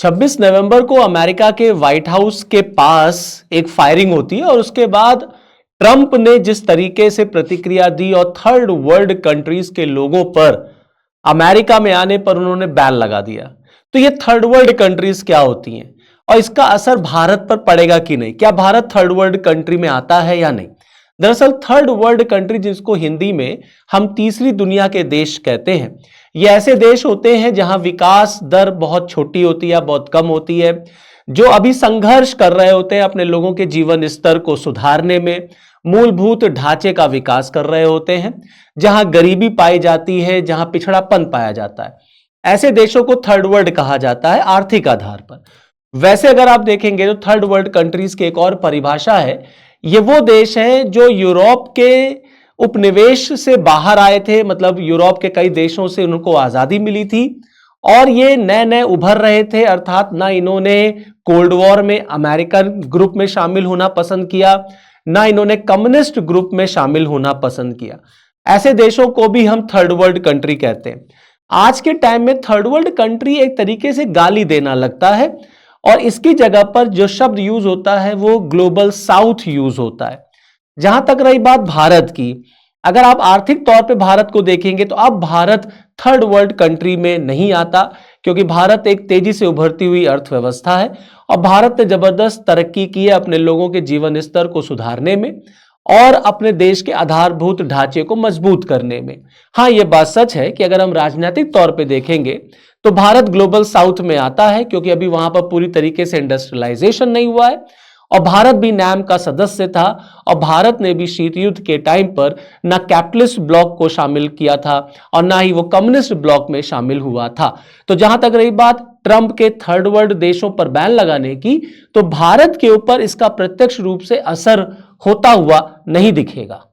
26 नवंबर को अमेरिका के white house के पास एक फायरिंग होती है और उसके बाद ट्रंप ने जिस तरीके से प्रतिक्रिया दी और थर्ड वर्ल्ड कंट्रीज के लोगों पर अमेरिका में आने पर उन्होंने बैन लगा दिया। तो ये थर्ड वर्ल्ड कंट्रीज क्या होती हैं और इसका असर भारत पर पड़ेगा कि नहीं, क्या भारत थर्ड वर्ल्ड कंट्री में आता है या नहीं। दरअसल थर्ड वर्ल्ड कंट्री, जिसको हिंदी में हम तीसरी दुनिया के देश कहते हैं, ये ऐसे देश होते हैं जहां विकास दर बहुत छोटी होती है, बहुत कम होती है, जो अभी संघर्ष कर रहे होते हैं अपने लोगों के जीवन स्तर को सुधारने में, मूलभूत ढांचे का विकास कर रहे होते हैं, जहां गरीबी पाई जाती है, जहां पिछड़ापन पाया जाता है। ऐसे देशों को थर्ड वर्ल्ड कहा जाता है आर्थिक आधार पर। वैसे अगर आप देखेंगे तो थर्ड वर्ल्ड कंट्रीज की एक और परिभाषा है, ये वो देश हैं जो यूरोप के उपनिवेश से बाहर आए थे, मतलब यूरोप के कई देशों से उनको आजादी मिली थी और ये नए नए उभर रहे थे, अर्थात ना इन्होंने कोल्ड वॉर में अमेरिकन ग्रुप में शामिल होना पसंद किया, ना इन्होंने कम्युनिस्ट ग्रुप में शामिल होना पसंद किया। ऐसे देशों को भी हम थर्ड वर्ल्ड कंट्री कहते हैं। आज के टाइम में थर्ड वर्ल्ड कंट्री एक तरीके से गाली देना लगता है और इसकी जगह पर जो शब्द यूज होता है वो ग्लोबल साउथ यूज होता है। जहां तक रही बात भारत की, अगर आप आर्थिक तौर पे भारत को देखेंगे तो अब भारत थर्ड वर्ल्ड कंट्री में नहीं आता, क्योंकि भारत एक तेजी से उभरती हुई अर्थव्यवस्था है और भारत ने जबरदस्त तरक्की की है अपने लोगों के जीवन स्तर को सुधारने में और अपने देश के आधारभूत ढांचे को मजबूत करने में। हाँ, यह बात सच है कि अगर हम राजनीतिक तौर पे देखेंगे तो भारत ग्लोबल साउथ में आता है, क्योंकि अभी वहां पर पूरी तरीके से इंडस्ट्रियलाइजेशन नहीं हुआ है और भारत भी नैम का सदस्य था और भारत ने भी शीत युद्ध के टाइम पर ना कैपिटलिस्ट ब्लॉक को शामिल किया था और ना ही वो कम्युनिस्ट ब्लॉक में शामिल हुआ था। तो जहां तक रही बात ट्रंप के थर्ड वर्ल्ड देशों पर बैन लगाने की, तो भारत के ऊपर इसका प्रत्यक्ष रूप से असर होता हुआ नहीं दिखेगा।